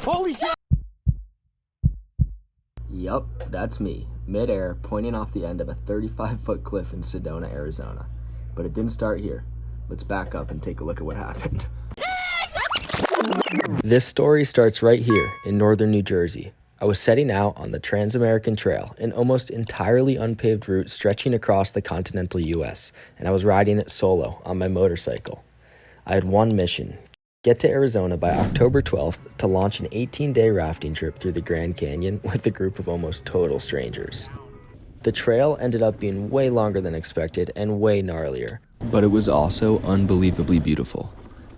Holy shit! Yup, that's me, mid-air, pointing off the end of a 35-foot cliff in Sedona, Arizona. But it didn't start here. Let's back up and take a look at what happened. This story starts right here in northern New Jersey. I was setting out on the Trans-American Trail, an almost entirely unpaved route stretching across the continental U.S., and I was riding it solo on my motorcycle. I had one mission: get to Arizona by October 12th to launch an 18-day rafting trip through the Grand Canyon with a group of almost total strangers. The trail ended up being way longer than expected and way gnarlier, but it was also unbelievably beautiful.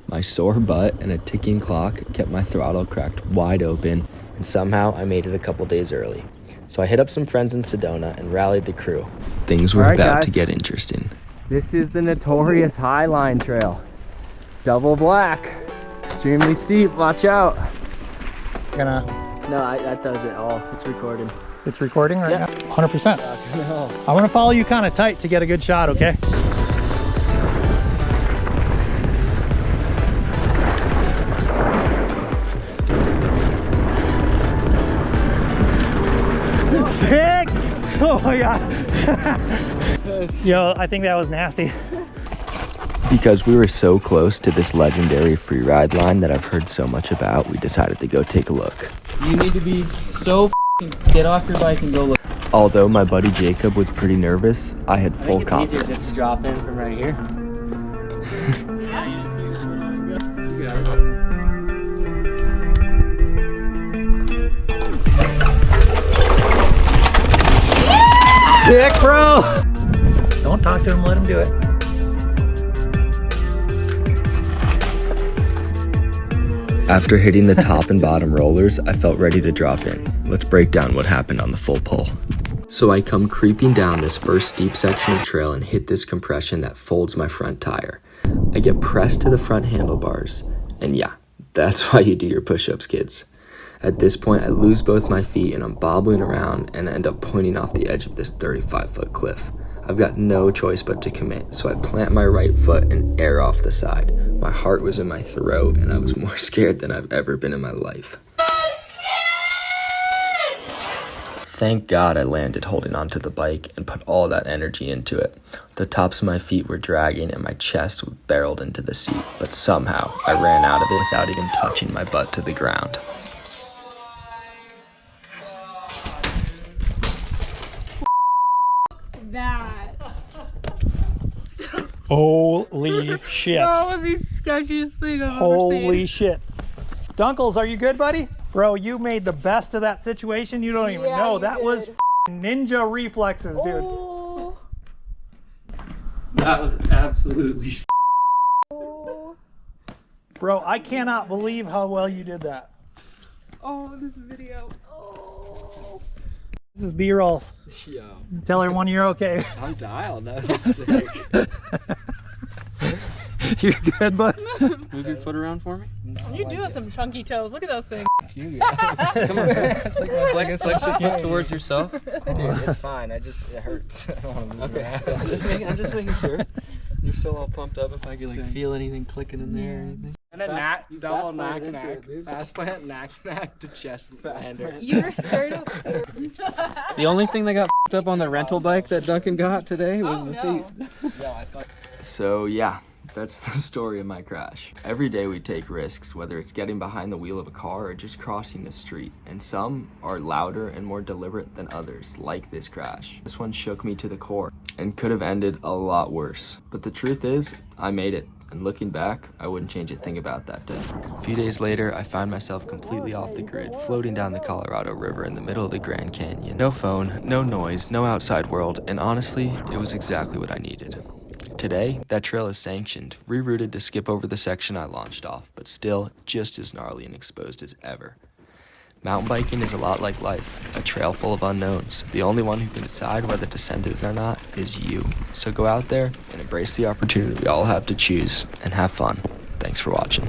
My sore butt and a ticking clock kept my throttle cracked wide open, and somehow I made it a couple days early. So I hit up some friends in Sedona and rallied the crew. Things were about to get interesting. This is the notorious Highline Trail. Double black. Extremely steep, watch out. Gonna... No, that does it all. It's recording. It's recording right now? 100%. No. I want to follow you kind of tight to get a good shot, okay? Sick! Oh my god. Yo, I think that was nasty. Because we were so close to this legendary free ride line that I've heard so much about, we decided to go take a look. You need to be so get off your bike and go look. Although my buddy Jacob was pretty nervous, I had full confidence. Easier just to drop in from right here. Sick, bro! Don't talk to him, let him do it. After hitting the top and bottom rollers, I felt ready to drop in. Let's break down what happened on the full pull. So I come creeping down this first steep section of trail and hit this compression that folds my front tire. I get pressed to the front handlebars, and yeah, that's why you do your push-ups, kids. At this point, I lose both my feet and I'm bobbling around and end up pointing off the edge of this 35-foot cliff. I've got no choice but to commit, so I plant my right foot and air off the side. My heart was in my throat and I was more scared than I've ever been in my life. Thank God I landed holding onto the bike and put all that energy into it. The tops of my feet were dragging and my chest was barreled into the seat, but somehow I ran out of it without even touching my butt to the ground. That. Holy shit. That was the sketchiest thing I've ever seen. Holy shit. Dunkles, are you good, buddy? Bro, you made the best of that situation. You don't even know. That was ninja reflexes, dude. Oh. That was absolutely Bro, I cannot believe how well you did that. Oh, this video. Oh. This is B-roll. yeah. Tell everyone you're okay. I'm dialed. That was sick. You're good, bud? Move your foot around for me. You do have some chunky toes. Look at those things. Come on. Flex your foot towards yourself. Dude, it's fine. It hurts. I don't want to move. Okay. I'm just making sure. You're still all pumped up. If I can feel anything clicking in there or anything. And then double knack. Fast plant, knack to chest lander. You were straight up. The only thing that got f***ed up on the rental bike that Duncan got today was the seat. So yeah, that's the story of my crash. Every day we take risks, whether it's getting behind the wheel of a car or just crossing the street. And some are louder and more deliberate than others, like this crash. This one shook me to the core and could have ended a lot worse. But the truth is, I made it. And looking back, I wouldn't change a thing about that day. A few days later, I found myself completely off the grid, floating down the Colorado River in the middle of the Grand Canyon. No phone, no noise, no outside world, and honestly, it was exactly what I needed. Today, that trail is sanctioned, rerouted to skip over the section I launched off, but still just as gnarly and exposed as ever. Mountain biking is a lot like life, a trail full of unknowns. The only one who can decide whether to send it or not is you. So go out there and embrace the opportunity we all have to choose and have fun. Thanks for watching.